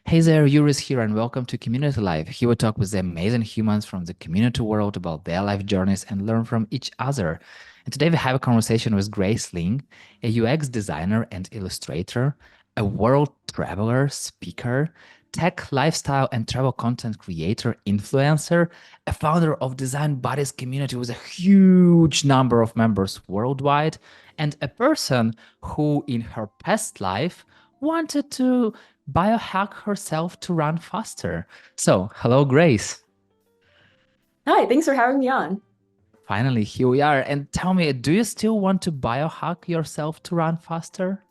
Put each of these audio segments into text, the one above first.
Hey there, Yuris here, and welcome to Community Life. Here we talk with the amazing humans from the community world about their life journeys and learn from each other. And today we have a conversation with Grace Ling, a UX designer and illustrator, a world traveler, speaker, tech, lifestyle, and travel content creator, influencer, a founder of Design Buddies community with a huge number of members worldwide, and a person who, in her past life, wanted to biohack herself to run faster. So, hello, Grace. Hi, thanks for having me on. Finally, here we are. And tell me, do you still want to biohack yourself to run faster?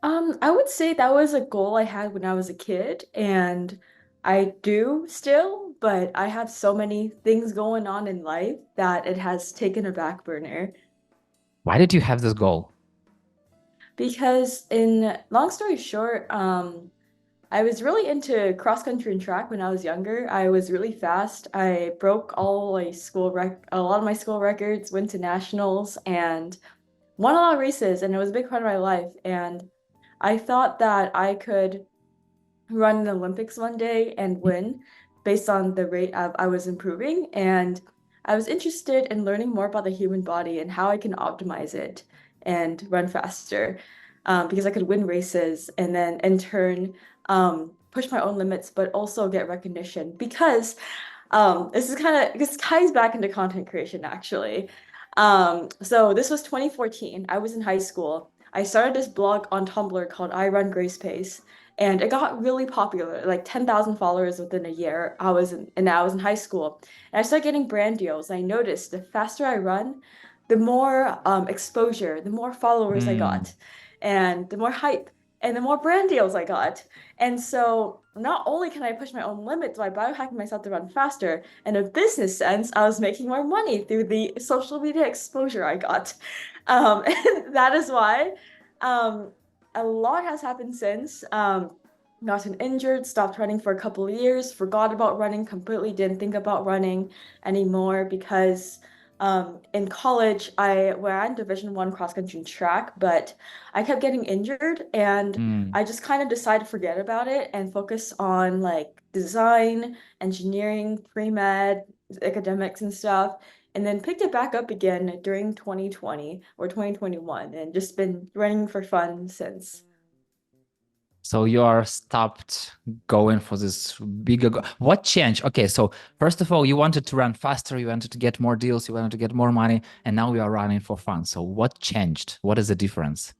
I would say that was a goal I had when I was a kid, and I do still, but I have so many things going on in life that it has taken a back burner. Why did you have this goal? Because in long story short, I was really into cross country and track when I was younger. I was really fast. I broke a lot of my school records, went to nationals, and won a lot of races, and it was a big part of my life. And I thought that I could run in the Olympics one day and win based on the rate I was improving. And I was interested in learning more about the human body and how I can optimize it and run faster, because I could win races and then in turn push my own limits, but also get recognition. Because this ties back into content creation actually. So this was 2014. I was in high school. I started this blog on Tumblr called I Run Grace Pace, and it got really popular, like 10,000 followers within a year. I was in high school, and I started getting brand deals. I noticed the faster I run, the more exposure, the more followers I Hmm. got, and the more hype, and the more brand deals I got. And so not only can I push my own limits by biohacking myself to run faster, in a business sense, I was making more money through the social media exposure I got. And that is why um, a lot has happened since. Gotten injured, stopped running for a couple of years, forgot about running, completely didn't think about running anymore because in college I ran Division 1 cross country track, but I kept getting injured and Hmm. I just kind of decided to forget about it and focus on like design, engineering, pre-med, academics and stuff, and then picked it back up again during 2020 or 2021 and just been running for fun since. So you are stopped going for this bigger goal. What changed? Okay, so first of all, you wanted to run faster, you wanted to get more deals, you wanted to get more money, and now we are running for fun. So what changed? What is the difference?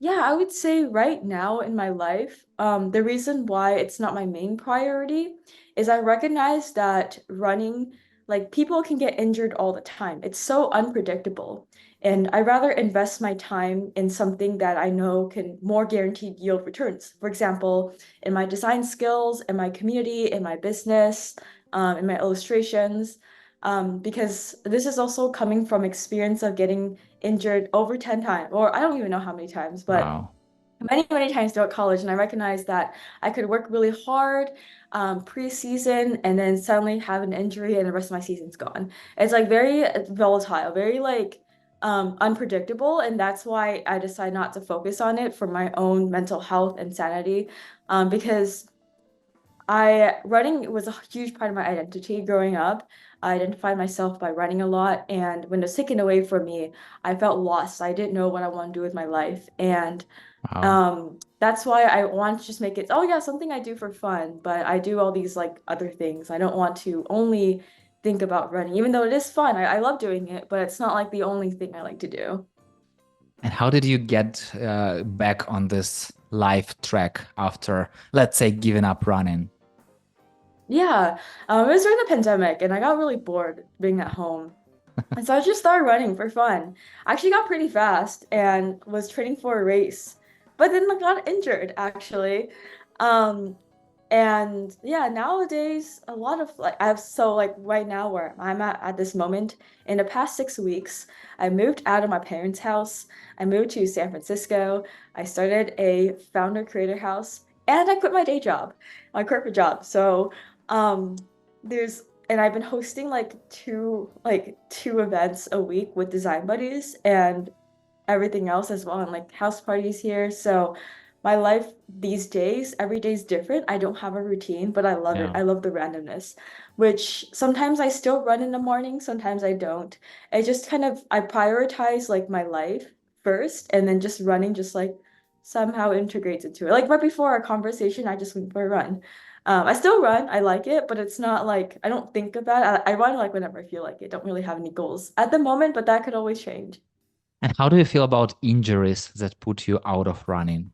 Yeah, I would say right now in my life, the reason why it's not my main priority is I recognize that running, like people can get injured all the time. It's so unpredictable. And I rather invest my time in something that I know can more guaranteed yield returns. For example, in my design skills, in my community, in my business, in my illustrations. Because this is also coming from experience of getting injured over 10 times, or I don't even know how many times, but Wow. many, many times throughout college. And I recognized that I could work really hard pre-season and then suddenly have an injury and the rest of my season's gone. It's like very volatile, very like unpredictable. And that's why I decide not to focus on it for my own mental health and sanity. Because running was a huge part of my identity growing up. I identified myself by running a lot, and when it was taken away from me, I felt lost. I didn't know what I want to do with my life, and Wow. that's why I want to just make it, oh yeah, something I do for fun, but I do all these like other things. I don't want to only think about running, even though it is fun. I love doing it, but it's not like the only thing I like to do. And how did you get back on this life track after, let's say, giving up running? Yeah, it was during the pandemic, and I got really bored being at home. And so I just started running for fun. I actually got pretty fast and was training for a race, but then I got injured actually. Um, and yeah, nowadays a lot of like I've so like right now where I'm at this moment, in the past 6 weeks, I moved out of my parents' house. I moved to San Francisco. I started a founder creator house, and I quit my day job, my corporate job. So um there's and I've been hosting like two events a week with design buddies and everything else as well, and like house parties here. So my life these days, every day is different. I don't have a routine, but I love it. Yeah. I love the randomness, which sometimes I still run in the morning, sometimes I don't. I just kind of I prioritize like my life first, and then just running just like somehow integrates into it. Like right before our conversation, I just went for a run. I still run. I like it, but it's not like I don't think about it. I run like whenever I feel like it. Don't really have any goals at the moment, but that could always change. And how do you feel about injuries that put you out of running?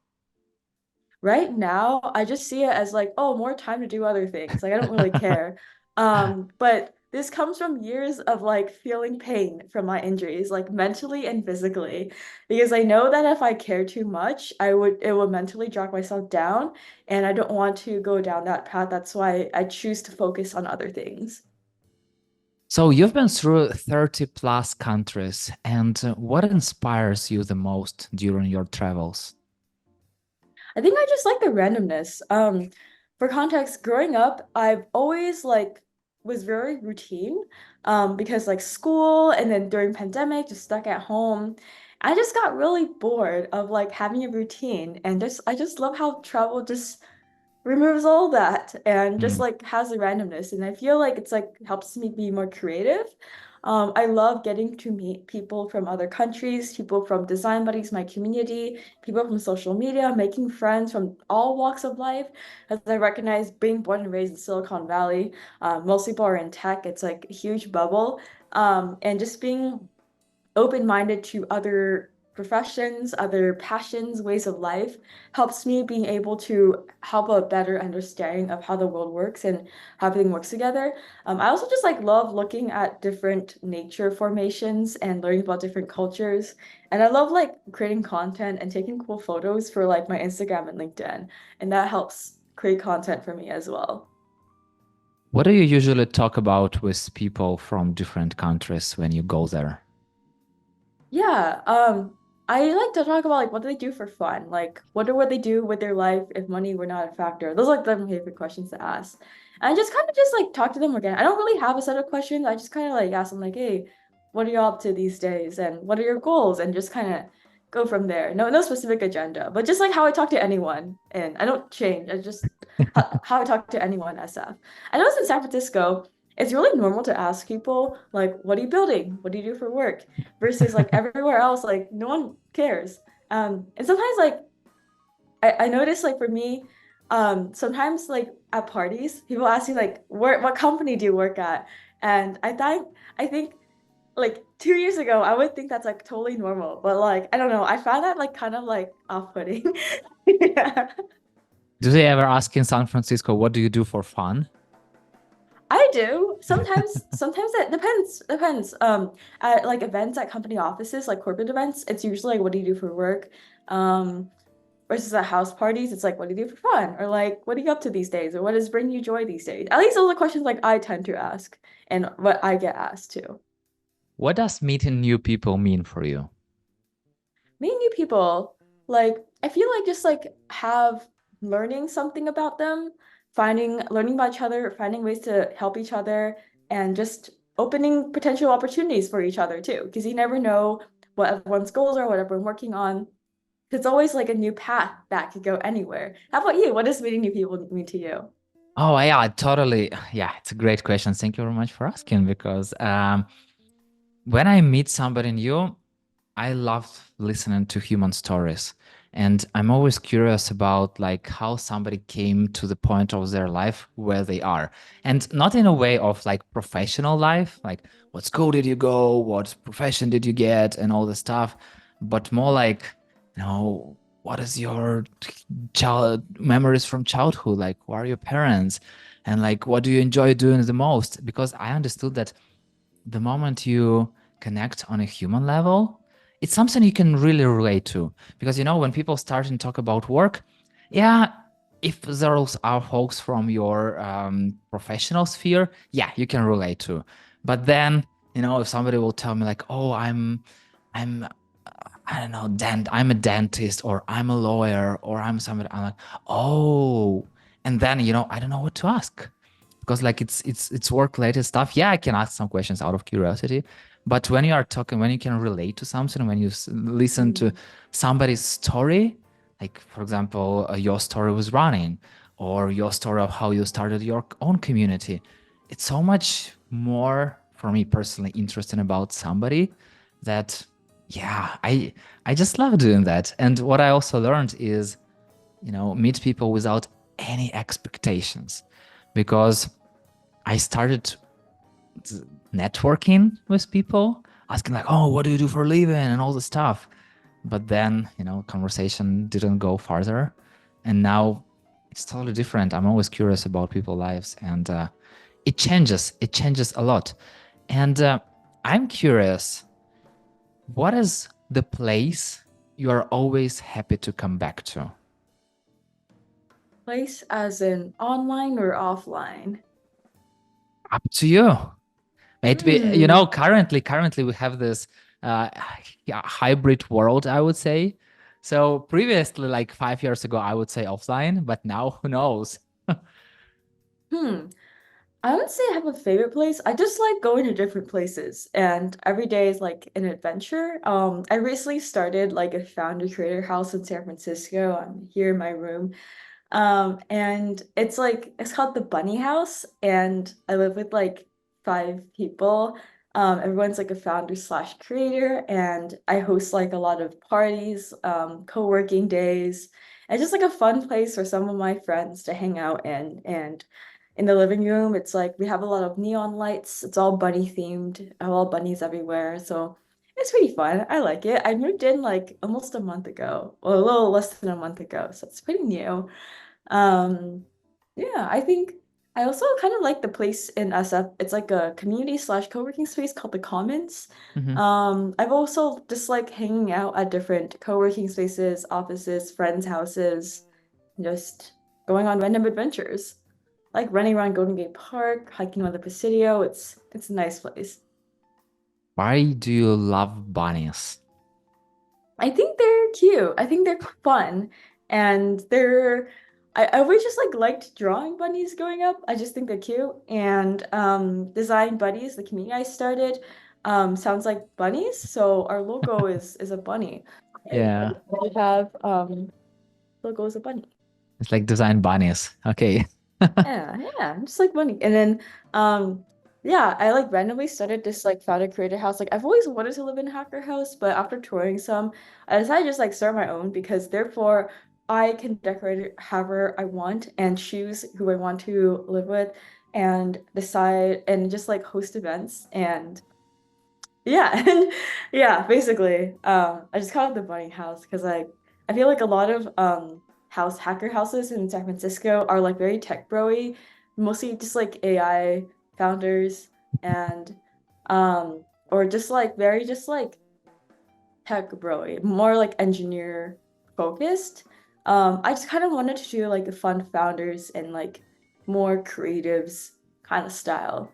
Right now, I just see it as like, oh, more time to do other things. Like I don't really care. But this comes from years of like feeling pain from my injuries, like mentally and physically, because I know that if I care too much, it would mentally drag myself down, and I don't want to go down that path. That's why I choose to focus on other things. So you've been through 30 plus countries, and what inspires you the most during your travels? I think I just like the randomness. For context, growing up, I've always like was very routine. Because like school and then during pandemic, just stuck at home. I just got really bored of like having a routine and just I just love how travel just removes all that and just Mm. like has the randomness. And I feel like it's like helps me be more creative. I love getting to meet people from other countries, people from Design Buddies, my community, people from social media, making friends from all walks of life. As I recognize being born and raised in Silicon Valley, most people are in tech. It's like a huge bubble. And just being open-minded to other professions, other passions, ways of life helps me being able to have a better understanding of how the world works and how everything works together. I also just like love looking at different nature formations and learning about different cultures. And I love like creating content and taking cool photos for like my Instagram and LinkedIn. And that helps create content for me as well. What do you usually talk about with people from different countries when you go there? Yeah, I like to talk about like what do they do for fun? Like would they do with their life if money were not a factor? Those are like my favorite questions to ask. And I just kind of just like talk to them again. I don't really have a set of questions. I just kind of like ask them like, hey, what are you up to these days? And what are your goals? And just kind of go from there. No specific agenda, but just like how I talk to anyone. And I don't change. I just how I talk to anyone SF. I know it's in San Francisco. It's really normal to ask people like, what are you building? What do you do for work? Versus like everywhere else, like no one cares. And sometimes like I notice like for me, sometimes like at parties, people ask me like what company do you work at? And I think like 2 years ago, I would think that's like totally normal. But like I don't know, I found that like kind of like off-putting. Yeah. Do they ever ask in San Francisco, what do you do for fun? I do. Sometimes it depends. At like events at company offices, like corporate events, it's usually like, what do you do for work? Um, versus at house parties, it's like, what do you do for fun? Or like, what are you up to these days? Or what is bringing you joy these days? At least those are questions like I tend to ask and what I get asked too. What does meeting new people mean for you? Meeting new people, like I feel like just like have learning something about them, learning about each other, finding ways to help each other, and just opening potential opportunities for each other too. Because you never know what everyone's goals are, what everyone's working on. It's always like a new path that could go anywhere. How about you? What does meeting new people mean to you? Oh, yeah, totally. Yeah, it's a great question. Thank you very much for asking because when I meet somebody new, I love listening to human stories. And I'm always curious about like how somebody came to the point of their life where they are. And not in a way of like professional life, like what school did you go, what profession did you get, and all the stuff, but more like, what is your child memories from childhood? Like, who are your parents? And like, what do you enjoy doing the most? Because I understood that the moment you connect on a human level, it's something you can really relate to. Because when people start and talk about work, yeah, if those are folks from your professional sphere, yeah, you can relate to. But then, if somebody will tell me like, oh, I'm I don't know, I'm a dentist or I'm a lawyer or I'm somebody, I'm like, oh, and then I don't know what to ask because like it's work related stuff. Yeah, I can ask some questions out of curiosity, but when you can relate to something, when you listen to Mm. somebody's story, Like, for example, your story with running or your story of how you started your own community. It's so much more for me personally interesting about somebody that, yeah, I just love doing that. And what I also learned is, meet people without any expectations because I started networking with people, asking like, "Oh, what do you do for a living?" and all this stuff. But then, conversation didn't go farther, and now it's totally different. I'm always curious about people's lives, and it changes. It changes a lot, and I'm curious. What is the place you are always happy to come back to? Place as in online or offline? Up to you. Maybe, Hmm. currently we have this hybrid world, I would say. So previously, like 5 years ago, I would say offline, but now who knows? Hmm. I would say I have a favorite place. I just like going to different places, and every day is like an adventure. I recently started like a founder creator house in San Francisco. I'm here in my room. And it's like it's called the Bunny House, and I live with like 5 people. Everyone's like a founder slash creator, and I host like a lot of parties, co-working days, and just like a fun place for some of my friends to hang out in. And in the living room, it's like we have a lot of neon lights. It's all bunny themed. I have all bunnies everywhere, so it's pretty fun. I like it. I moved in like almost a month ago, or a little less than a month ago, so it's pretty new. Um, yeah, I think I also kind of like the place in SF. It's like a community slash co-working space called the Commons. Mhm. I've also just like hanging out at different co-working spaces, offices, friends' houses, just going on random adventures. Like running around Golden Gate Park, hiking on the Presidio. It's a nice place. Why do you love bunnies? I think they're cute. I think they're fun. And I always just like liked drawing bunnies growing up. I just think they're cute. And Design Buddies, the community I started, sounds like bunnies. So our logo is a bunny. Yeah, We have logo is a bunny. it's like design bunnies. Okay. Yeah, just like money. And then yeah, I like randomly started this like founder creator house. Like I've always wanted to live in a hacker house, but after touring some, I decided to just like start my own because therefore I can decorate it however I want and choose who I want to live with and decide and just like host events and yeah, and yeah, basically, I just call it the bunny house because like I feel like a lot of hacker houses in San Francisco are like very tech bro-y, mostly just like AI founders and or just like very just like tech bro-y, more like engineer focused. I just kind of wanted to do like fun founders and like more creatives kind of style.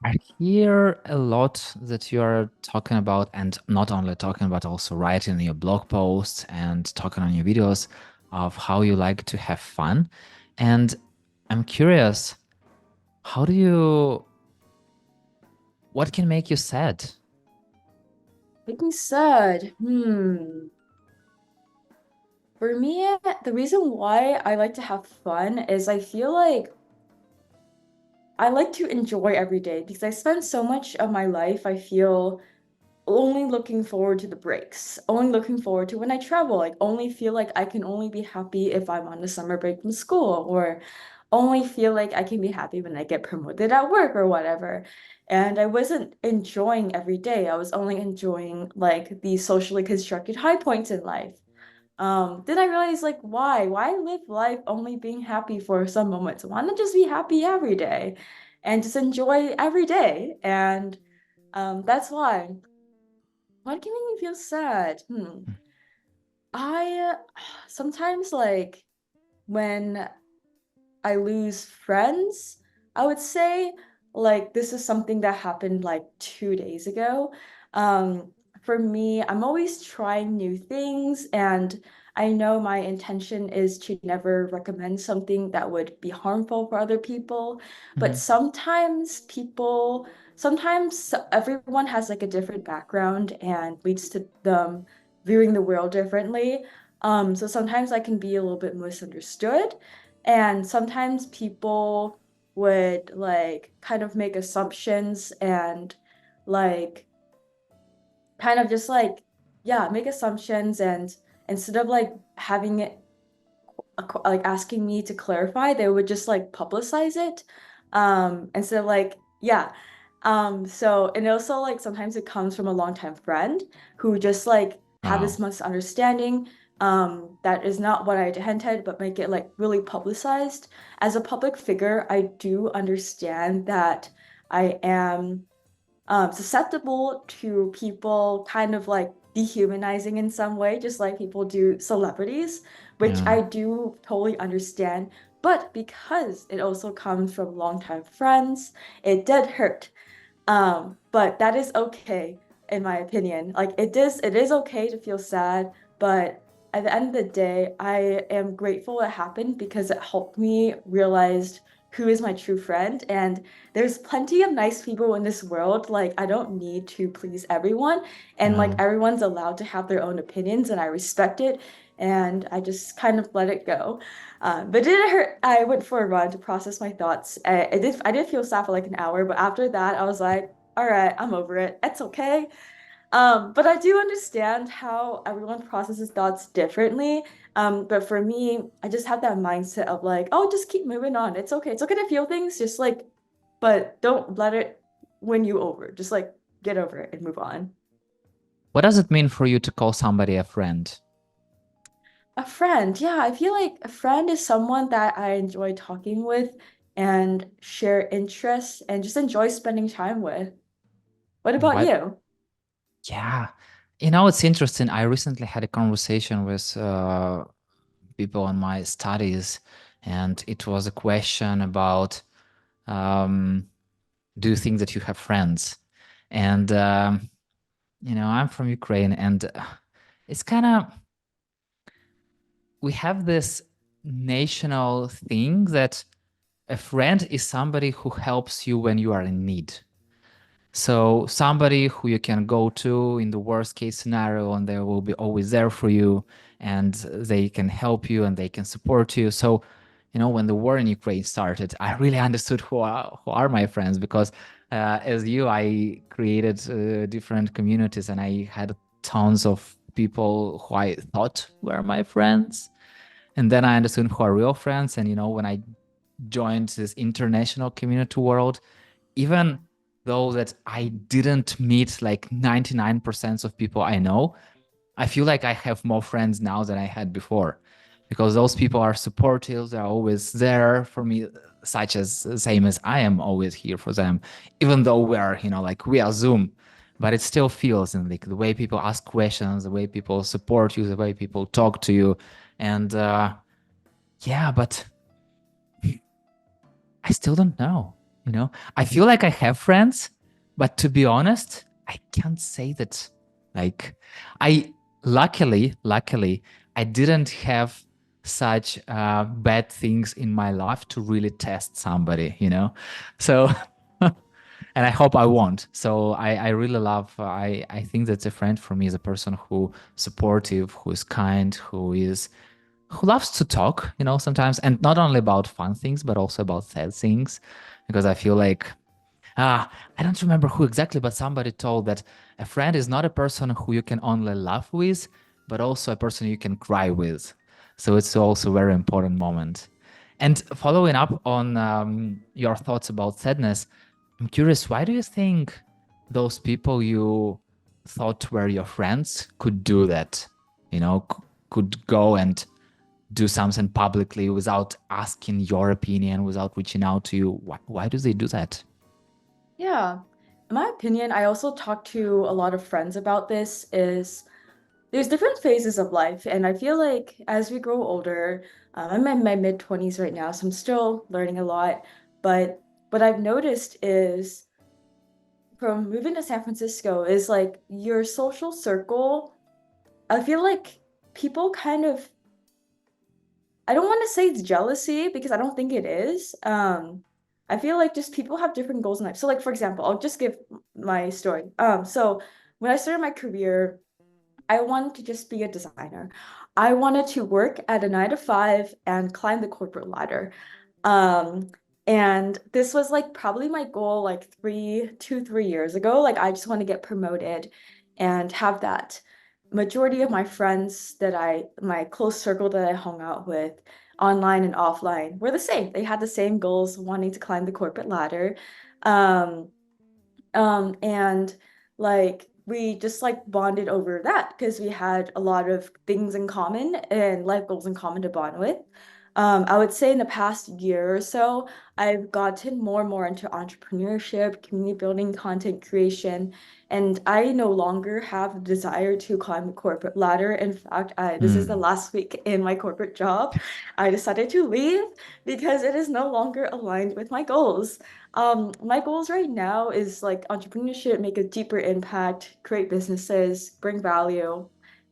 I hear a lot that you are talking about, and not only talking, but also writing in your blog posts and talking on your videos of how you like to have fun. And I'm curious, how do you, what can make you sad? Like we said, For me, the reason why I like to have fun is I feel like I like to enjoy every day because I spend so much of my life, I feel only looking forward to the breaks, only looking forward to when I travel, like only feel like I can only be happy if I'm on a summer break from school, or only feel like I can be happy when I get promoted at work or whatever. And I wasn't enjoying every day. I was only enjoying like the socially constructed high points in life. Then I realized like why? Why live life only being happy for some moments? Why not just be happy every day and just enjoy every day? And that's why. What can make me feel sad? I sometimes like when I lose friends, I would say like this is something that happened like 2 days ago. For me, I'm always trying new things, and I know my intention is to never recommend something that would be harmful for other people. But Mhm. sometimes everyone has like a different background and leads to them. viewing the world differently. So sometimes I can be a little bit misunderstood, and sometimes people would like kind of make assumptions and like kind of just like yeah, make assumptions and instead of like having it like asking me to clarify, they would just like publicize it. Instead of like, yeah. So and also like sometimes it comes from a longtime friend who just like had this Oh, misunderstanding that is not what I intended, but make it like really publicized. As a public figure, I do understand that I am susceptible to people kind of like dehumanizing in some way, just like people do celebrities, which yeah. I do totally understand. But because it also comes from longtime friends, it did hurt. But that is okay in my opinion. Like it is okay to feel sad, but at the end of the day, I am grateful it happened because it helped me realize who is my true friend. And there's plenty of nice people in this world. Like I don't need to please everyone. And like Yeah. everyone's allowed to have their own opinions and I respect it. And I just kind of let it go. But it didn't hurt. I went for a run to process my thoughts. I did feel sad for like an hour, but after that, I was like, all right, I'm over it. It's okay. But I do understand how everyone processes thoughts differently. But for me, I just have that mindset of like, oh, just keep moving on. It's okay. It's okay to feel things, just like, but don't let it win you over. Just like get over it and move on. What does it mean for you to call somebody a friend? A friend, yeah, I feel like a friend is someone that I enjoy talking with and share interests and just enjoy spending time with. What about What? you? Yeah. It's interesting. I recently had a conversation with people on my studies, and it was a question about um, do you think that you have friends? And, I'm from Ukraine, and it's kind of, we have this national thing that a friend is somebody who helps you when you are in need. So somebody who you can go to in the worst case scenario, and they will be always there for you, and they can help you and they can support you. So, when the war in Ukraine started, I really understood who are my friends because, as you, I created different communities and I had tons of people who I thought were my friends. And then I understood who are real friends. And, when I joined this international community world, even though that I didn't meet like 99% of people I know, I feel like I have more friends now than I had before because those people are supportive. They're always there for me, such as same as I am always here for them, even though we are, like we are Zoom, but it still feels in like the way people ask questions, the way people support you, the way people talk to you. And yeah, but I still don't know. I feel like I have friends, but to be honest, I can't say that. Like, I luckily, I didn't have such bad things in my life to really test somebody. So, and I hope I won't. So I really love. I think that a friend for me is a person who supportive, who is kind, who loves to talk, sometimes, and not only about fun things, but also about sad things. Because I feel like, I don't remember who exactly, but somebody told that a friend is not a person who you can only laugh with, but also a person you can cry with. So it's also a very important moment. And following up on your thoughts about sadness, I'm curious, why do you think those people you thought were your friends could do that? Could go and do something publicly without asking your opinion, without reaching out to you. Why do they do that? Yeah. In my opinion, I also talked to a lot of friends about this is there's different phases of life, and I feel like as we grow older, I'm in my mid 20s right now, so I'm still learning a lot. But what I've noticed is from moving to San Francisco is like your social circle, I feel like people kind of I don't want to say it's jealousy because I don't think it is. I feel like just people have different goals in life. So like for example, I'll just give my story. So when I started my career, I wanted to just be a designer. I wanted to work at a 9 to 5 and climb the corporate ladder. Um, and this was like probably my goal like 3 years ago. Like I just want to get promoted and have that majority of my friends my close circle that I hung out with online and offline were the same. They had the same goals, wanting to climb the corporate ladder. Um, and like we just like bonded over that because we had a lot of things in common and life goals in common to bond with. I would say in the past year or so, I've gotten more and more into entrepreneurship, community building, content creation, and I no longer have the desire to climb the corporate ladder. In fact, this is the Hmm. last week in my corporate job. I decided to leave because it is no longer aligned with my goals. My goals right now is like entrepreneurship, make a deeper impact, create businesses, bring value.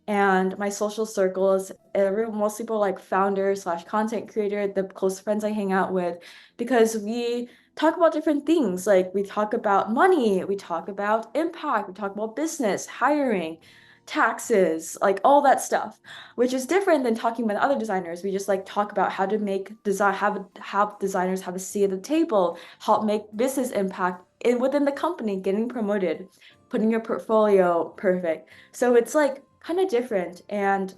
And my social circles, most people like founders slash content creator, the close friends I hang out with, because we talk about different things. Like we talk about money, we talk about impact, we talk about business, hiring, taxes, like all that stuff, which is different than talking with other designers. We just like talk about how to make design, have designers have a seat at the table, help make business impact within the company, getting promoted, putting your portfolio perfect. So it's like kind of different. And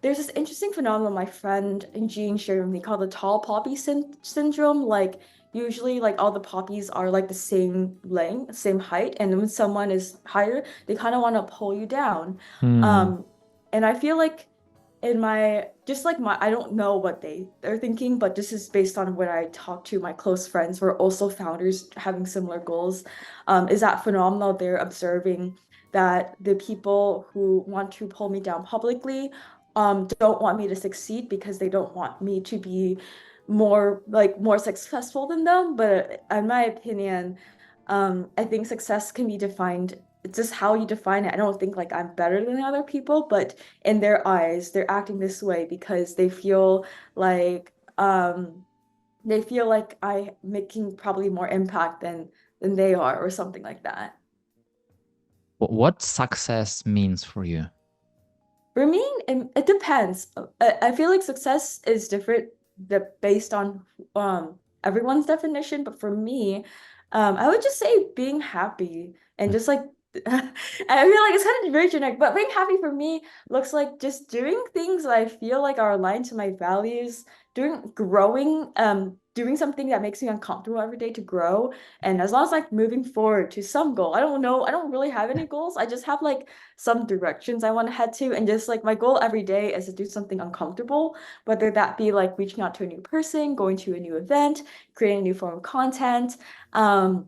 there's this interesting phenomenon my friend Jean shared with me called the tall poppy syndrome. Like usually like all the poppies are like the same length, same height, and when someone is higher, they kind of want to pull you down. Hmm. Um, and I feel like in my just like my I don't know what they're thinking, but this is based on when I talk to my close friends who are also founders having similar goals. Is that phenomenal? They're observing that the people who want to pull me down publicly don't want me to succeed because they don't want me to be more successful than them. But in my opinion, I think success can be defined. It's just how you define it. I don't think like I'm better than other people, but in their eyes, they're acting this way because like they feel like I making probably more impact than they are or something like that. What success means for you? For me, it depends. I feel like success is different based on everyone's definition, but for me, I would just say being happy and just like I feel like it's kind of very generic, but being happy for me looks like just doing things that I feel like are aligned to my values, doing something that makes me uncomfortable every day to grow. And as long as like moving forward to some goal, I don't know, I don't really have any goals. I just have like some directions I want to head to. And just like my goal every day is to do something uncomfortable, whether that be like reaching out to a new person, going to a new event, creating a new form of content, um,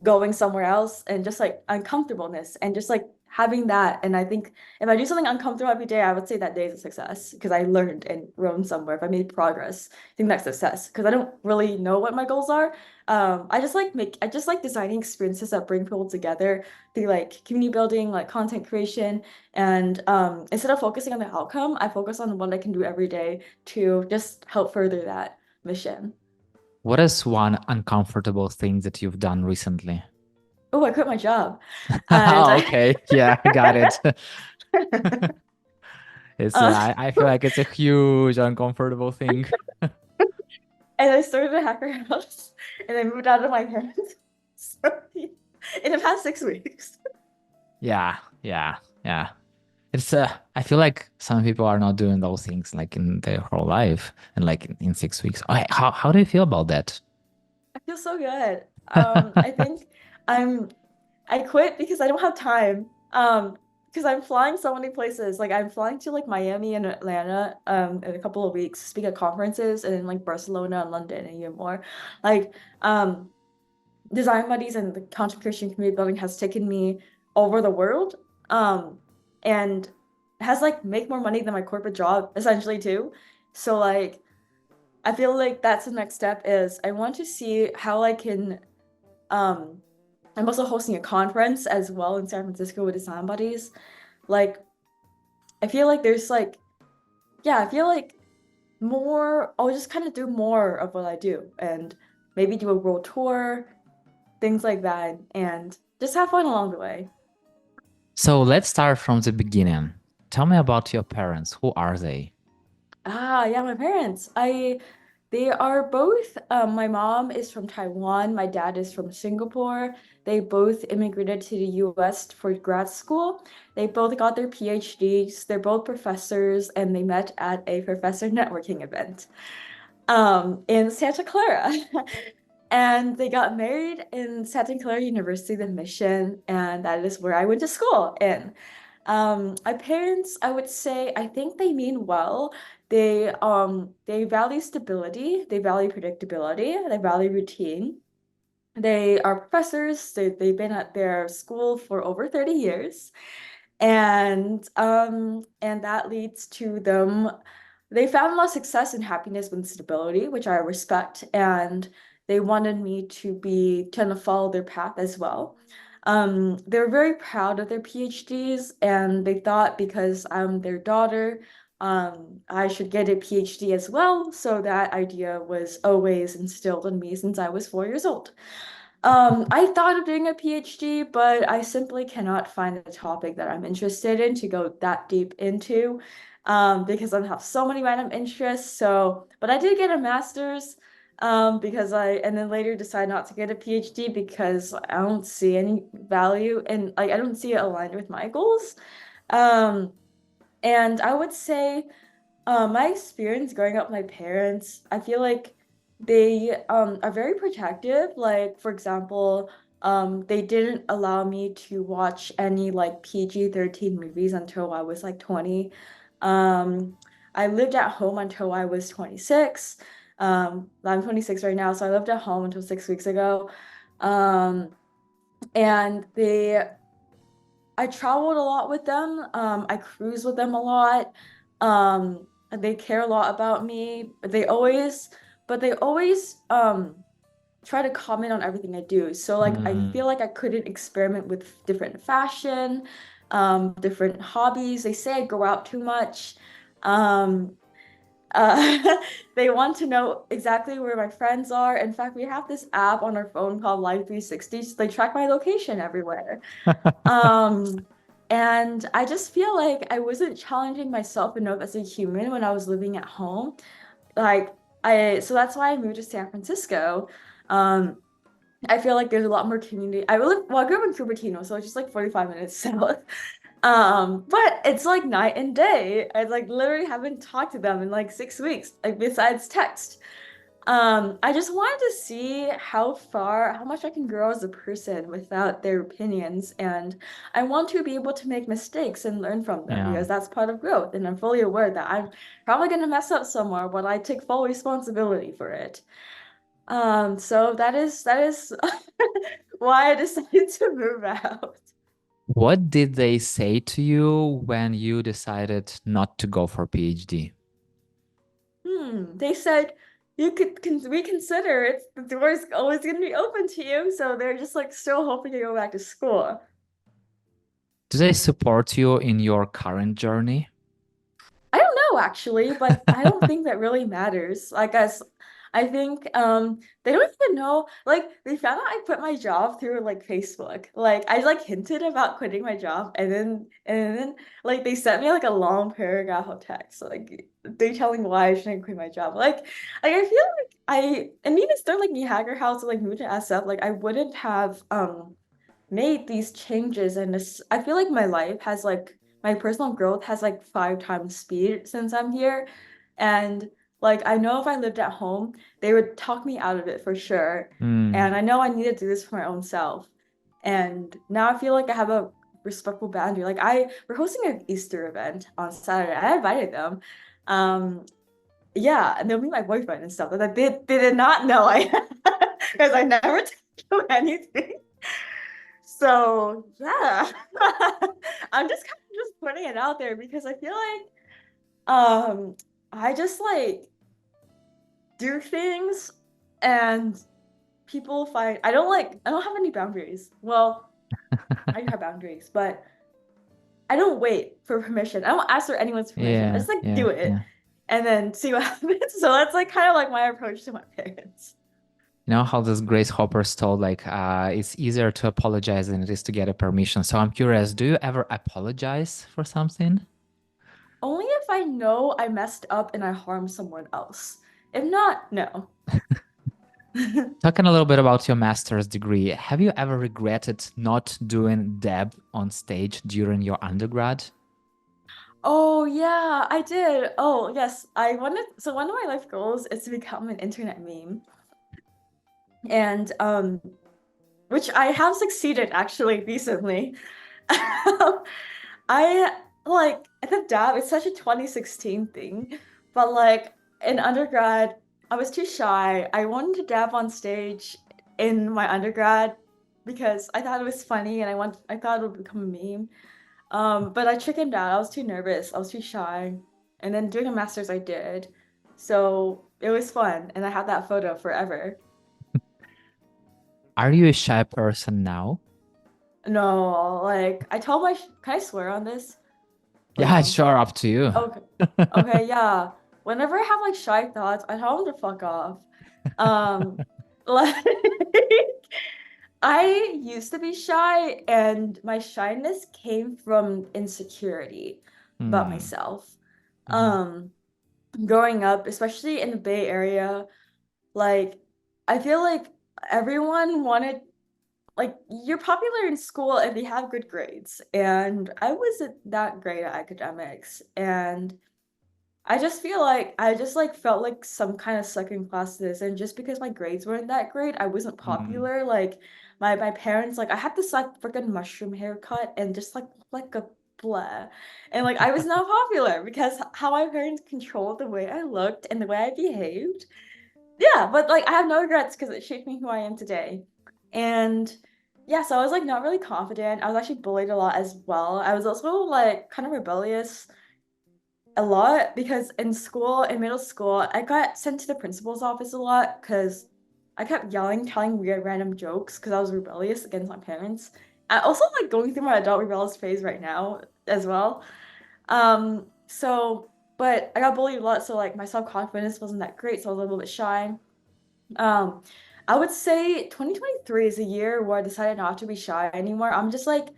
going somewhere else, and just like uncomfortableness and just like having that. And I think if I do something uncomfortable every day, I would say that day is a success because I learned and grown somewhere. If I made progress, I think that's success because I don't really know what my goals are. I just like designing experiences that bring people together through like community building, like content creation. And instead of focusing on the outcome, I focus on what I can do every day to just help further that mission. What is one uncomfortable thing that you've done recently? Oh, I quit my job. And Okay, yeah, I got it. It's uh, I feel like it's a huge uncomfortable thing. and I started a hacker house and I moved out of my parents. So, in the past 6 weeks. Yeah, yeah, yeah. It's I feel like some people are not doing those things like in their whole life and like in 6 weeks. Okay, how do you feel about that? I feel so good. I think I'm I quit because I don't have time. Because I'm flying so many places. Like I'm flying to like Miami and Atlanta in a couple of weeks to speak at conferences and then like Barcelona and London and even more. Like um design buddies and the content creation community building has taken me over the world and has like make more money than my corporate job essentially too. So like I feel like that's the next step is I want to see how I can um I'm also hosting a conference as well in San Francisco with design buddies. Like I feel like there's like I feel like more I'll just kind of do more of what I do and maybe do a world tour, things like that, and just have fun along the way. So let's start from the beginning. Tell me about your parents. Who are they? Yeah, my parents. They are both, my mom is from Taiwan, my dad is from Singapore. They both immigrated to the US for grad school. They both got their PhDs. They're both professors, and they met at a professor networking event, in Santa Clara. And they got married in Santa Clara University, the Mission, and that is where I went to school in. My parents, I would say, I think they mean well. They value stability, they value predictability, they value routine. They are professors. They've been at their school for over 30 years. And that leads to them, they found a lot of success and happiness with stability, which I respect, and they wanted me to be trying to follow their path as well. They're very proud of their PhDs, and they thought because I'm their daughter, I should get a PhD as well. So that idea was always instilled in me since I was 4 years old. I thought of doing a PhD, but I simply cannot find a topic that I'm interested in to go that deep into, because I have so many random interests. So, but I did get a master's, and then later decided not to get a PhD because I don't see any value and like I don't see it aligned with my goals. Um, and I would say my experience growing up with my parents, I feel like they are very protective. Like, for example, they didn't allow me to watch any like PG-13 movies until I was like 20. Um, I lived at home until I was 26. I'm 26 right now, so I lived at home until 6 weeks ago. Um, and I traveled a lot with them. I cruise with them a lot. They care a lot about me. But they always try to comment on everything I do. So like I Hmm. feel like I couldn't experiment with different fashion, different hobbies. They say I go out too much. Um, they want to know exactly where my friends are. In fact, we have this app on our phone called Live 360. So they track my location everywhere. Um, and I just feel like I wasn't challenging myself enough as a human when I was living at home. So that's why I moved to San Francisco. Um, I feel like there's a lot more community. I grew up in Cupertino, so it's just like 45 minutes south. But it's like night and day. I like literally haven't talked to them in like 6 weeks, like besides text. I just wanted to see how much I can grow as a person without their opinions, and I want to be able to make mistakes and learn from them Yeah. because that's part of growth, and I'm fully aware that I'm probably gonna mess up somewhere, but I take full responsibility for it. So that is why I decided to move out. What did they say to you when you decided not to go for PhD? They said you could reconsider it. The door is always going to be open to you. So they're just like still hoping to go back to school. Do they support you in your current journey? I don't know actually, but I don't think that really matters. I think they don't even know, like they found out I quit my job through like Facebook. Like I like hinted about quitting my job, and then like they sent me like a long paragraph of text like they telling why I shouldn't quit my job. Like I feel like I and even still like me hacker house like moved to SF, like I wouldn't have made these changes, and this I feel like my life has like my personal growth has like 5 times speed since I'm here. And like I know if I lived at home, they would talk me out of it for sure. Hmm. And I know I need to do this for my own self. And now I feel like I have a respectful boundary. Like we're hosting an Easter event on Saturday. I invited them. Um yeah, and they'll meet my boyfriend and stuff. That they did not know I because I never tell them anything. So yeah, I'm just kind of just putting it out there because I feel like I just like do things and people find I don't have any boundaries. Well, I do have boundaries, but I don't wait for permission. I don't ask for anyone's permission. I Yeah, just like yeah, do it yeah. and then see what happens. So that's like kind of like my approach to my parents. You know how this Grace Hopper's told like it's easier to apologize than it is to get a permission. So I'm curious, do you ever apologize for something? Only if I know I messed up and I harmed someone else. If not, no. Talking a little bit about your master's degree, have you ever regretted not doing deb on stage during your undergrad? Oh yeah, I did. Oh yes, I wanted. So one of my life goals is to become an internet meme, and which I have succeeded actually recently. I I think dab it's such a 2016 thing, but like in undergrad, I was too shy. I wanted to dab on stage in my undergrad because I thought it was funny and I thought it would become a meme. But I chickened out. I was too nervous. I was too shy. And then during a master's I did. So it was fun and I have that photo forever. Are you a shy person now? No, like I told my can I swear on this or Yeah, it's no? sure up to you. Okay. Okay, yeah. Whenever I have like shy thoughts, I tell them to fuck off. Um like I used to be shy and my shyness came from insecurity about Hmm. myself. Mhm. Um growing up, especially in the Bay Area, like I feel like everyone wanted like you're popular in school if you have good grades. And I wasn't that great at academics. And I just feel like I just like felt like some kind of second classes. And just because my grades weren't that great, I wasn't Mm. popular. Like my parents, like I had this like freaking mushroom haircut and just like a blah. And like I was not popular because how my parents controlled the way I looked and the way I behaved. Yeah, but like I have no regrets because it shaped me who I am today. And yeah, so I was like not really confident. I was actually bullied a lot as well. I was also like kind of rebellious a lot because in school, in middle school, I got sent to the principal's office a lot because I kept yelling, telling weird random jokes because I was rebellious against my parents. I also like going through my adult rebellious phase right now as well. But I got bullied a lot, so like my self-confidence wasn't that great, so I was a little bit shy. Um, I would say 2023 is a year where I decided not to be shy anymore. I'm just like,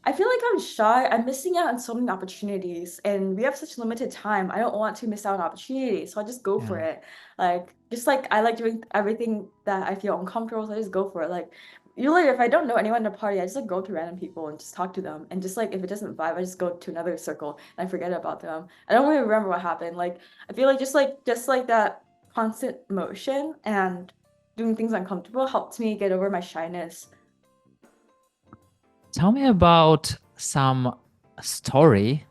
I feel like I'm shy. I'm missing out on so many opportunities, and we have such limited time. I don't want to miss out on opportunities, so I just go for Yeah. it. Like, just like I like doing everything that I feel uncomfortable, so I just go for it. Like, usually if I don't know anyone at a party, I just like go to random people and just talk to them. And just like if it doesn't vibe, I just go to another circle and I forget about them. I don't really remember what happened. Like, I feel like just like that constant motion and doing things uncomfortable helped me get over my shyness. Tell me about some story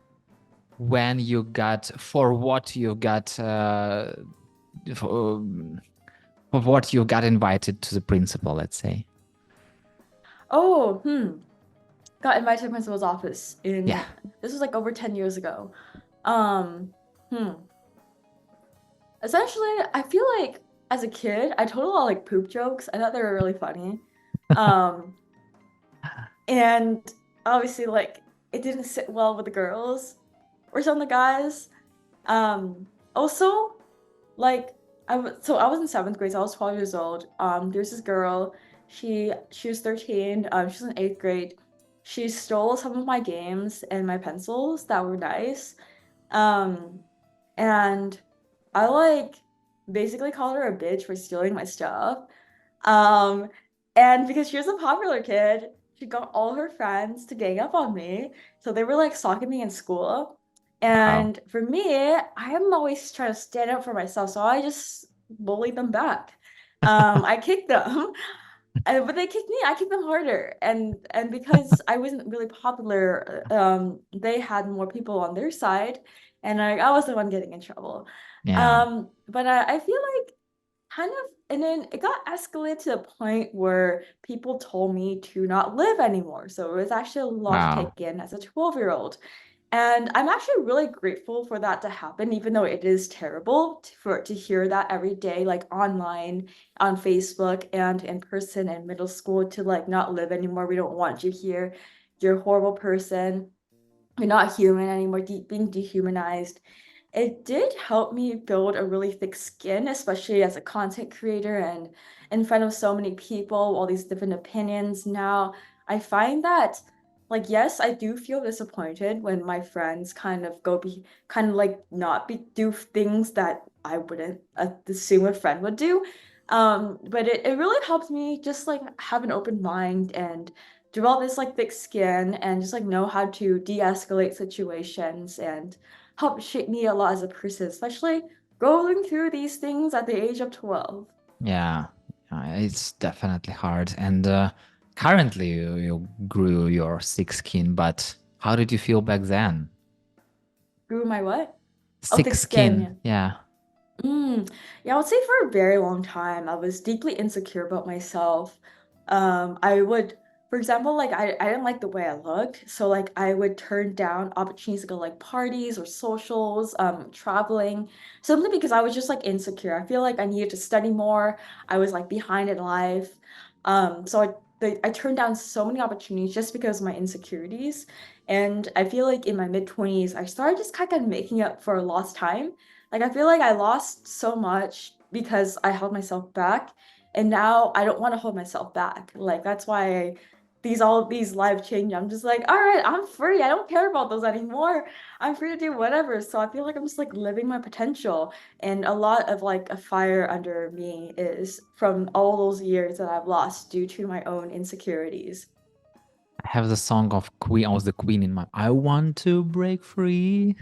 when you got for what you got for, for what you got invited to the principal, let's say. Oh, got invited to the principal's office Yeah. in this was like over 10 years ago. Um, hmm. Essentially, I feel like as a kid, I told a lot of like poop jokes. I thought they were really funny. Um, and obviously like it didn't sit well with the girls or some of the guys. Also, like I was in seventh grade, so I was 12 years old. There's this girl, she was 13, she was in eighth grade. She stole some of my games and my pencils that were nice. Um, and I like basically called her a bitch for stealing my stuff. Um, and because she was a popular kid, she got all her friends to gang up on me. So they were like stalking me in school. Wow. And for me, I am always trying to stand up for myself. So I just bullied them back. I kicked them. But they kicked me. I kicked them harder, and because I wasn't really popular, they had more people on their side, and I was the one getting in trouble. Yeah. But I feel like kind of, and then it got escalated to the point where people told me to not live anymore. So it was actually a lot to Wow. take in as a 12-year-old. And I'm actually really grateful for that to happen, even though it is terrible for to hear that every day, like online, on Facebook, and in person in middle school to like not live anymore. We don't want you here. You're a horrible person. You're not human anymore, being dehumanized. it did help me build a really thick skin, especially as a content creator and in front of so many people, all these different opinions. Now, I find that, like, yes, I do feel disappointed when my friends kind of like not be do things that I wouldn't assume a friend would do. But it really helps me just like have an open mind and develop this like thick skin and just like know how to de-escalate situations and helped shape me a lot as a person, especially going through these things at the age of 12. Yeah, it's definitely hard. And currently, you grew your thick skin, but how did you feel back then? Grew my what? Oh, Thick thick skin. Yeah. skin, yeah. Yeah, I would say for a very long time, I was deeply insecure about myself. I would, for example, like I didn't like the way I looked, so like I would turn down opportunities to go like parties or socials, traveling, simply because I was just like insecure. I feel like I needed to study more. I was like behind in life. So I turned down so many opportunities just because of my insecurities. And I feel like in my mid-20s, I started just kind of making up for lost time. Like I feel like I lost so much because I held myself back, and now I don't want to hold myself back. Like that's why all these life change. I'm just like, all right, I'm free. I don't care about those anymore. I'm free to do whatever. So I feel like I'm just like living my potential, and a lot of like a fire under me is from all those years that I've lost due to my own insecurities. I have the song of Queen. I was the Queen in my. I want to break free.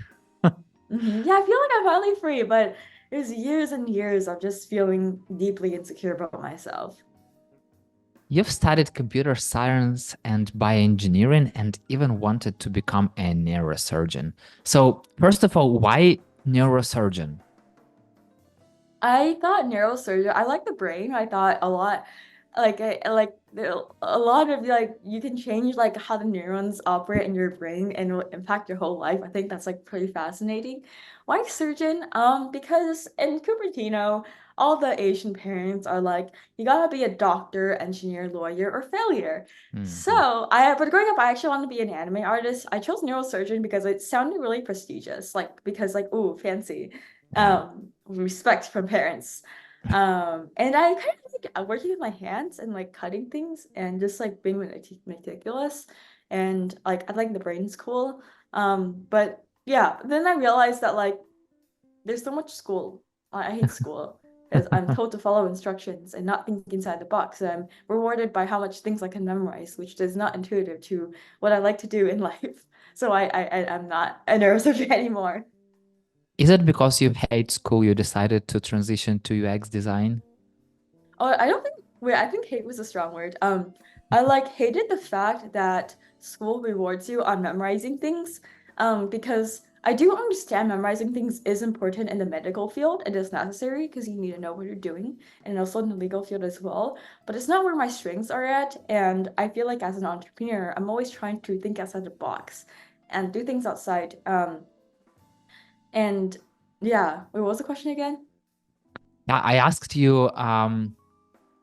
Yeah, I feel like I'm finally free, but it was years and years of just feeling deeply insecure about myself. You've studied computer science and bioengineering and even wanted to become a neurosurgeon. So, first of all, why neurosurgeon? I thought neurosurgeon, I like the brain. I thought a lot, a lot of like you can change like how the neurons operate in your brain and it will impact your whole life. I think that's like pretty fascinating. Why surgeon? Because in Cupertino, all the Asian parents are like, you gotta be a doctor, engineer, lawyer, or failure. Mhm. But growing up, I actually wanted to be an anime artist. I chose neurosurgeon because it sounded really prestigious, like because like, ooh, fancy Yeah. respect from parents. And I kind of like working with my hands and like cutting things and just like being meticulous. And like I think the brain's cool. But yeah, then I realized that like there's so much school. I hate school because I'm told to follow instructions and not think inside the box. I'm rewarded by how much things I can memorize, which is not intuitive to what I like to do in life. So I'm not a neurosurgeon anymore. Is it because you hate school you decided to transition to UX design? Oh, I don't think, wait, I think hate was a strong word. I like hated the fact that school rewards you on memorizing things. Because I do understand memorizing things is important in the medical field. It is necessary because you need to know what you're doing, and also in the legal field as well. But it's not where my strengths are at. And I feel like as an entrepreneur, I'm always trying to think outside the box and do things outside. And yeah, wait, what was the question again? Yeah, I asked you,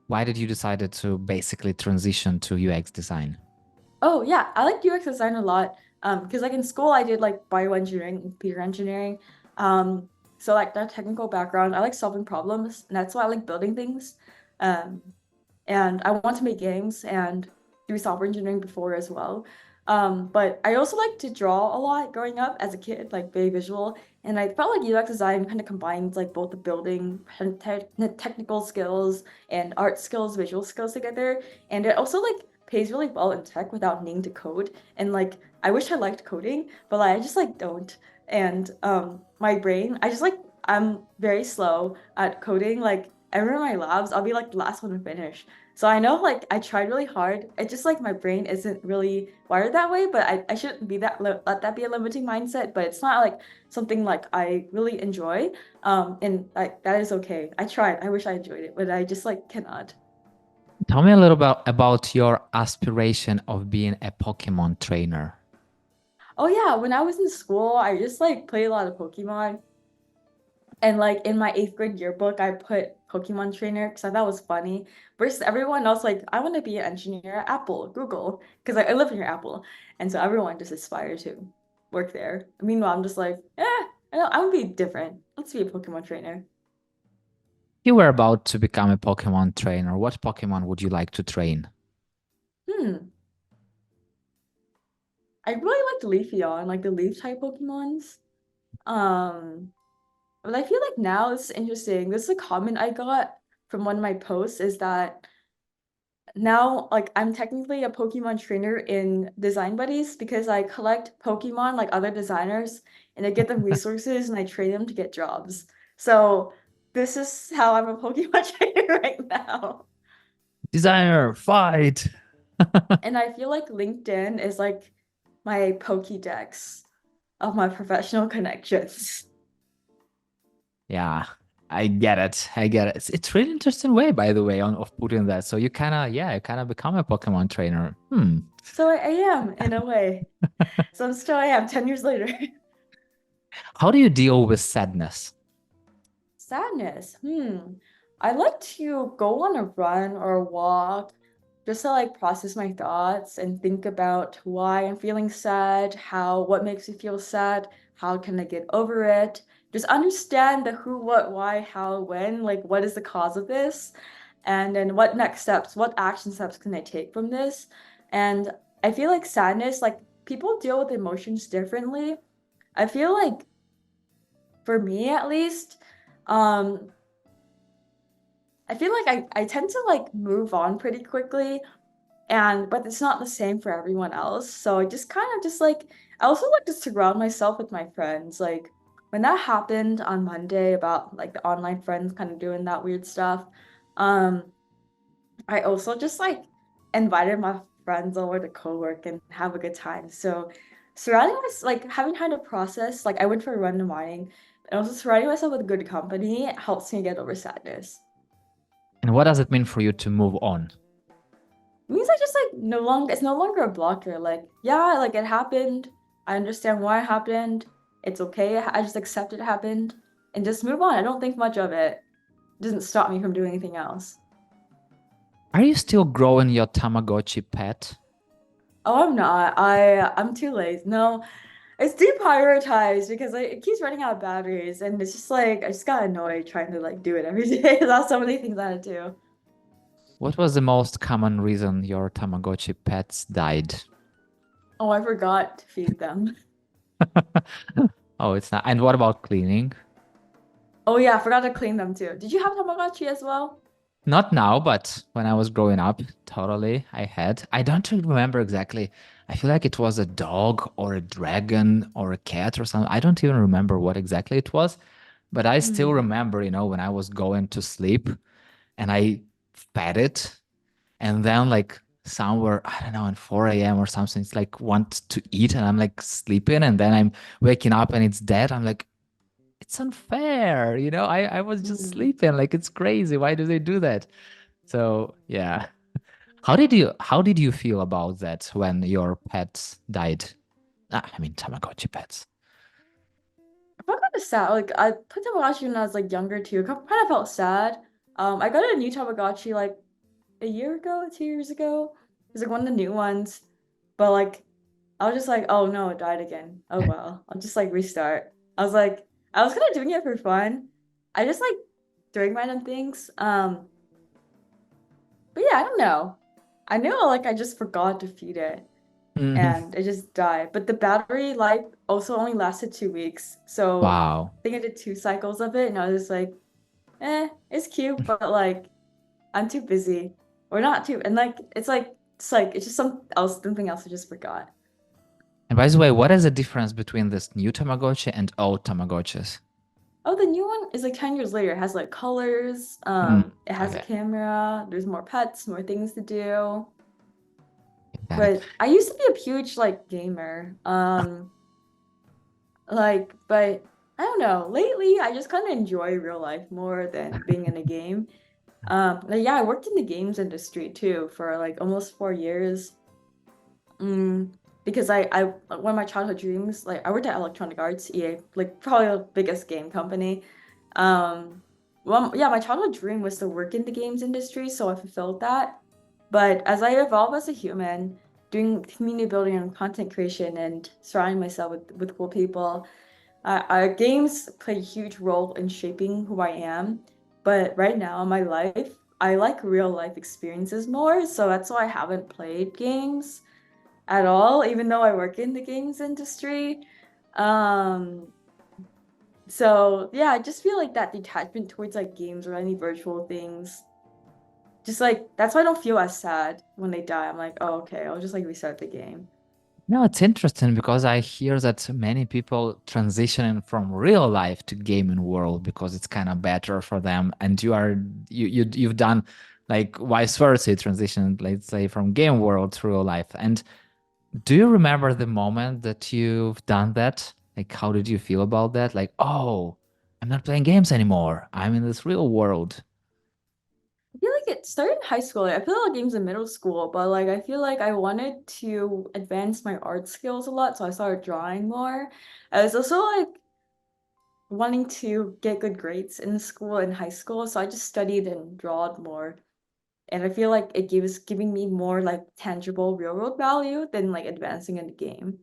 why did you decided to basically transition to UX design? Oh yeah, I like UX design a lot. Because like in school I did like bioengineering and computer engineering. So like that technical background, I like solving problems, and that's why I like building things. Um, and I want to make games and do software engineering before as well. But I also like to draw a lot growing up as a kid, like very visual. And I felt like UX design kind of combines like both the building, technical skills and art skills, visual skills together. And it also like pays really well in tech without needing to code. And like I wish I liked coding, but like I just like don't. And my brain, I'm very slow at coding. Like I remember my labs, I'll be like the last one to finish. So I know like I tried really hard. It's just like my brain isn't really wired that way, but I shouldn't be let that be a limiting mindset. But it's not like something like I really enjoy. And like that is okay. I tried. I wish I enjoyed it, but I just like cannot. Tell me a little about your aspiration of being a Pokemon trainer. Oh yeah, when I was in school, I just like played a lot of Pokemon. And like in my eighth grade yearbook, I put Pokemon trainer because I thought it was funny. Versus everyone else, like I want to be an engineer at Apple, Google, because I live near Apple, and so everyone just aspires to work there. Meanwhile, I'm just like, eh. I know I would be different. Let's be a Pokemon trainer. You were about to become a Pokemon trainer. What Pokemon would you like to train? Hmm. I really liked Leafeon, like the leaf type Pokemons. Um, but I feel like now this is interesting. This is a comment I got from one of my posts is that now like I'm technically a Pokemon trainer in Design Buddies because I collect Pokemon like other designers and I give them resources and I train them to get jobs. So this is how I'm a Pokemon trainer right now. Designer, fight! And I feel like LinkedIn is like my Pokédex of my professional connections. Yeah, I get it. I get it. It's really interesting way, by the way, of putting that. So you kind of, yeah, you kind of become a Pokemon trainer. Hmm. So I am in a way. So I'm still I am 10 years later. How do you deal with sadness? Sadness. I like to go on a run or a walk just to like process my thoughts and think about why I'm feeling sad, what makes me feel sad, how can I get over it. Just understand the who, what, why, how, when, like what is the cause of this, and then what next steps, what action steps can I take from this. And I feel like sadness, like people deal with emotions differently. I feel like for me at least, um, I feel like I tend to like move on pretty quickly and but it's not the same for everyone else. So I just kind of just like I also like to surround myself with my friends. Like when that happened on Monday about like the online friends kind of doing that weird stuff, um, I also just like invited my friends over to co-work and have a good time. So surrounding myself like having time to process, like I went for a run in the morning, and also surrounding myself with good company helps me get over sadness. And what does it mean for you to move on? Means I just like no longer it's no longer a blocker. Like, yeah, like it happened. I understand why it happened. It's okay. I just accept it happened and just move on. I don't think much of it. It doesn't stop me from doing anything else. Are you still growing your Tamagotchi pet? Oh, I'm not. I'm too lazy. No, it's deprioritized because it keeps running out of batteries and it's just like I just got annoyed trying to like do it every day. That's so many things I had to do. What was the most common reason your Tamagotchi pets died? Oh, I forgot to feed them. Oh, it's not. And what about cleaning? Oh yeah, I forgot to clean them too. Did you have Tamagotchi as well? Not now, but when I was growing up, totally, I had. I don't really remember exactly. I feel like it was a dog or a dragon or a cat or something. I don't even remember what exactly it was, but I still Hmm. remember, when I was going to sleep and I fed it, and then like somewhere, I don't know, at 4 a.m. or something, it's like want to eat, and I'm like sleeping, and then I'm waking up and it's dead. I'm like, it's unfair, I was just Hmm. sleeping. Like it's crazy. Why do they do that? So yeah. How did you feel about that when your pets died? I mean Tamagotchi pets. I felt kind of sad. Like I put Tamagotchi when I was like younger too. I kind of felt sad. I got a new Tamagotchi like a year ago, 2 years ago. It was like one of the new ones. But like I was just like, oh no, it died again. Oh well. I'll just like restart. I was kind of doing it for fun. I just like doing random things. But yeah, I don't know. I knew like I just forgot to feed it Hmm. and it just died. But the battery life also only lasted 2 weeks. So Wow. I think I did 2 cycles of it and I was just like, it's cute, but like I'm too busy. Or not too and like it's just something else I just forgot. And by the way, what is the difference between this new Tamagotchi and old Tamagotchis? Oh, the new one is like 10 years later. It has like colors, Mm, it has a okay, camera, there's more pets, more things to do. got it. But I used to be a huge like gamer. But I don't know. Lately, I just kind of enjoy real life more than being in a game. But yeah, I worked in the games industry too for like almost 4 years. Mm, because one of my childhood dreams, like I worked at Electronic Arts, EA, like probably the biggest game company. Um, well, yeah, my childhood dream was to work in the games industry, so I fulfilled that. But as I evolve as a human, doing community building and content creation and surrounding myself with cool people, Games play a huge role in shaping who I am, but right now in my life, I like real life experiences more, so that's why I haven't played games at all, even though I work in the games industry. Um, so yeah, I just feel like that detachment towards like games or any virtual things, just like that's why I don't feel as sad when they die. I'm like, oh, okay, I'll just like restart the game. No, it's interesting because I hear that many people transitioning from real life to gaming world because it's kind of better for them. And you've done like vice versa, transition, let's say, from game world to real life. And do you remember the moment that you've done that? Like, how did you feel about that? Like, oh, I'm not playing games anymore. I'm in this real world. I feel like it started in high school. Like, I played a lot of games in middle school, but like I feel like I wanted to advance my art skills a lot, so I started drawing more. I was also like wanting to get good grades in school and high school, so I just studied and drawed more. And I feel like it gives giving me more like tangible real world value than like advancing in the game.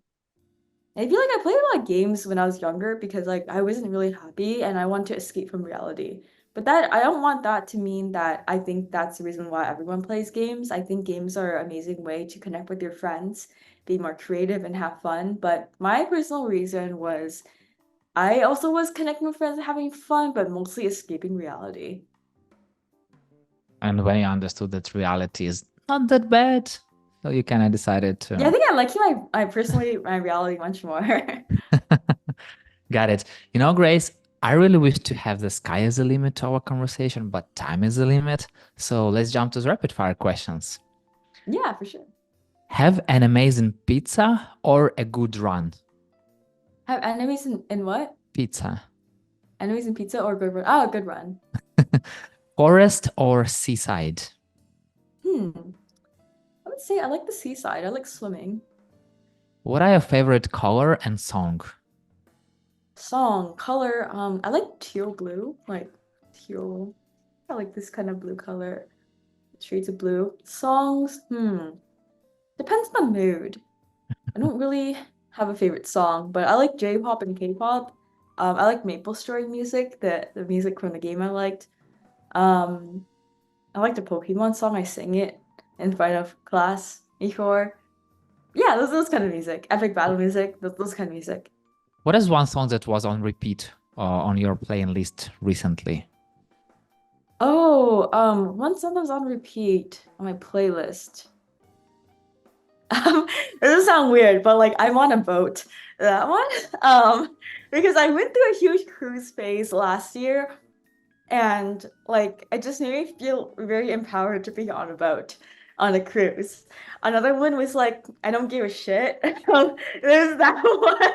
I feel like I played a lot of games when I was younger because like I wasn't really happy and I want to escape from reality. But that I don't want that to mean that I think that's the reason why everyone plays games. I think games are an amazing way to connect with your friends, be more creative and have fun. But my personal reason was I also was connecting with friends and having fun, but mostly escaping reality. And when you understood that reality is not that bad, so you kind of decided Yeah, I to. think I like my personally my reality much more. Got it. You know, Grace, I really wish to have the sky as a limit to our conversation, but time is a limit. So let's jump to the rapid fire questions. Yeah, for sure. Have an amazing pizza or a good run? Have enemies in what? Pizza. Enemies in pizza or good run? Oh, good run. Forest or seaside? Hmm. I would say I like the seaside. I like swimming. What are your favorite color and song? Song, color, I like teal blue, like teal. I like this kind of blue color, shades of blue. Songs, depends on the mood. I don't really have a favorite song, but I like J-pop and K-pop. I like Maple Story music, the music from the game I liked. Um, I like the Pokemon song. I sing it in front of class before. Yeah, those kind of music. Epic battle music, those kind of music. What is one song that was on repeat on your playing list recently? Oh, one song that was on repeat on my playlist. It doesn't sound weird, but like I'm on a boat. That one. Because I went through a huge cruise phase last year and like it just made me feel very empowered to be on a boat on a cruise. Another one was like I don't give a shit. There's that one.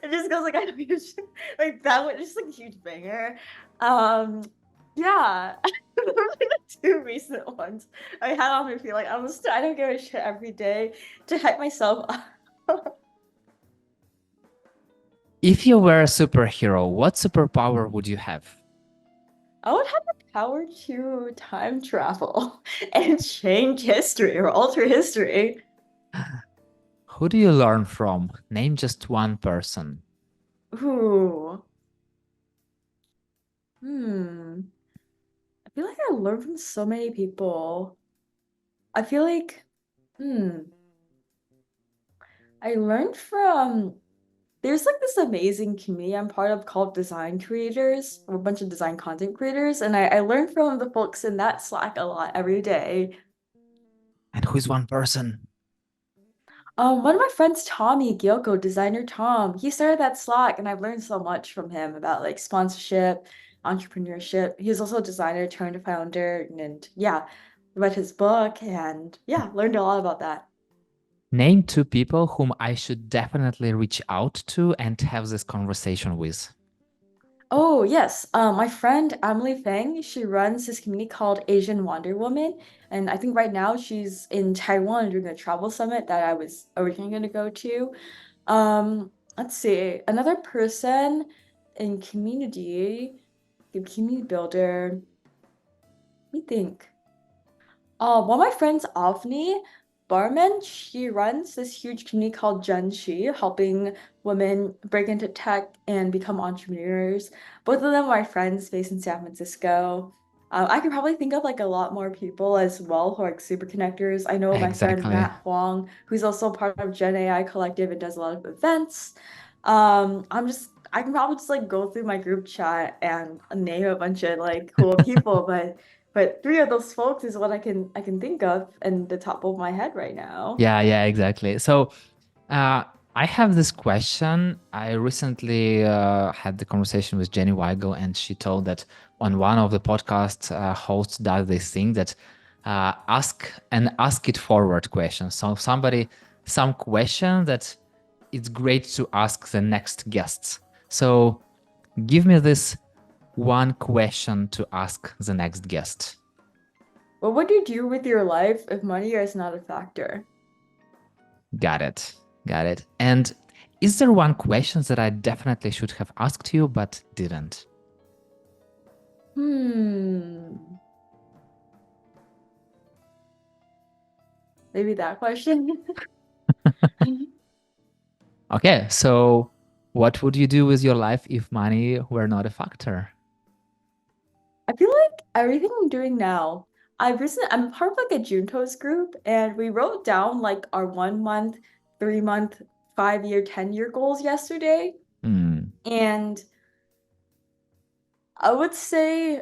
It just goes like I don't give a shit. Like that one, just like a huge banger. Um, yeah, those are like the two recent ones I had on repeat. Like I don't give a shit every day to hype myself up. If you were a superhero, what superpower would you have? I would have the power to time travel and change history or alter history. Who do you learn from? Name just one person. Ooh. Hmm. I feel like I learned from so many people. I feel like, I learned from, there's like this amazing community I'm part of called Design Creators, or a bunch of design content creators, and I learned from the folks in that Slack a lot every day. And who is one person? One of my friends, Tommy Gyoko, designer Tom, he started that Slack, and I've learned so much from him about like sponsorship, entrepreneurship. He's also a designer turned founder, and yeah, read his book, and yeah, learned a lot about that. Name two people whom I should definitely reach out to and have this conversation with. Oh yes, my friend Emily Feng, she runs this community called Asian Wonder Woman, and I think right now she's in Taiwan doing a travel summit that I was originally going to go to. Let's see. Another person in community, the community builder. Let me think. One of my friends, Avni. barman. She runs this huge community called Gen She, helping women break into tech and become entrepreneurs. Both of them are friends based in San Francisco. I could probably think of like a lot more people as well who are like super connectors. I know my friend Exactly. Matt Huang, who's also part of Gen AI Collective and does a lot of events. I can probably just like go through my group chat and name a bunch of like cool people, but three of those folks is what I can think of in the top of my head right now. Yeah, yeah, exactly. So Uh, I have this question. I recently had the conversation with Jenny Weigel, and she told that on one of the podcasts, hosts does this thing that ask it forward question. So some question that it's great to ask the next guests. So give me this one question to ask the next guest. What would you do with your life if money is not a factor? Got it. Got it. And is there one question that I definitely should have asked you but didn't? Hmm, maybe that question. Okay, so what would you do with your life if money were not a factor? I feel like everything I'm doing now, I'm part of like a Juntos group, and we wrote down like our 1 month, 3 month, 5 year, 10 year goals yesterday. Hmm. And I would say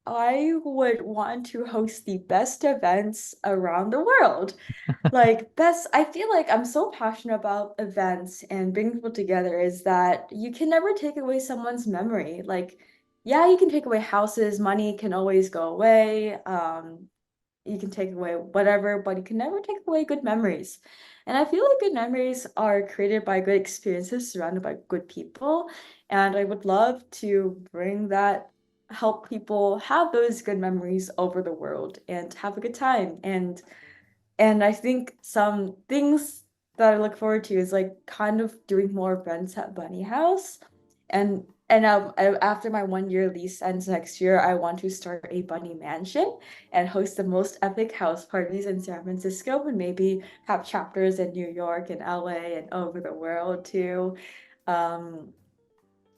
I would want to host the best events around the world. Like best, I feel like I'm so passionate about events and bringing people together is that you can never take away someone's memory. Like, yeah, you can take away houses, money can always go away. You can take away whatever, but you can never take away good memories. And I feel like good memories are created by good experiences surrounded by good people. And I would love to bring that, help people have those good memories over the world and have a good time. And I think some things that I look forward to is like kind of doing more events at Bunny House. After my 1 year lease ends next year, I want to start a bunny mansion and host the most epic house parties in San Francisco and maybe have chapters in New York and LA and over the world too. Um,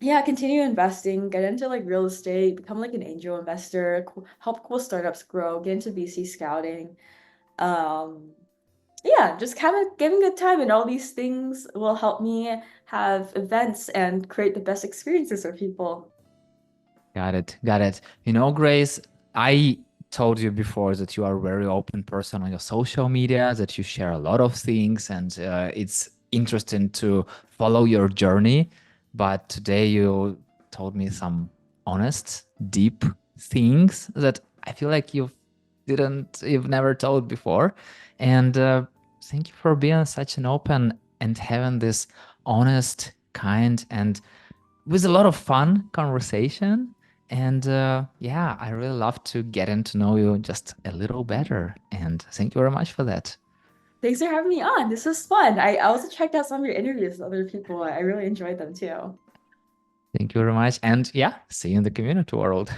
yeah, continue investing, get into like real estate, become like an angel investor, help cool startups grow, get into VC scouting. Um, yeah, just kind of giving good time, and all these things will help me have events and create the best experiences for people. Got it. Got it. You know, Grace, I told you before that you are a very open person on your social media, that you share a lot of things, and it's interesting to follow your journey. But today you told me some honest, deep things that I feel like you've never told before. And thank you for being such an open and having this honest, kind, and with a lot of fun conversation. And yeah, I really love to get in to know you just a little better. And thank you very much for that. Thanks for having me on. This was fun. I also checked out some of your interviews with other people. I really enjoyed them too. Thank you very much. And yeah, see you in the community world.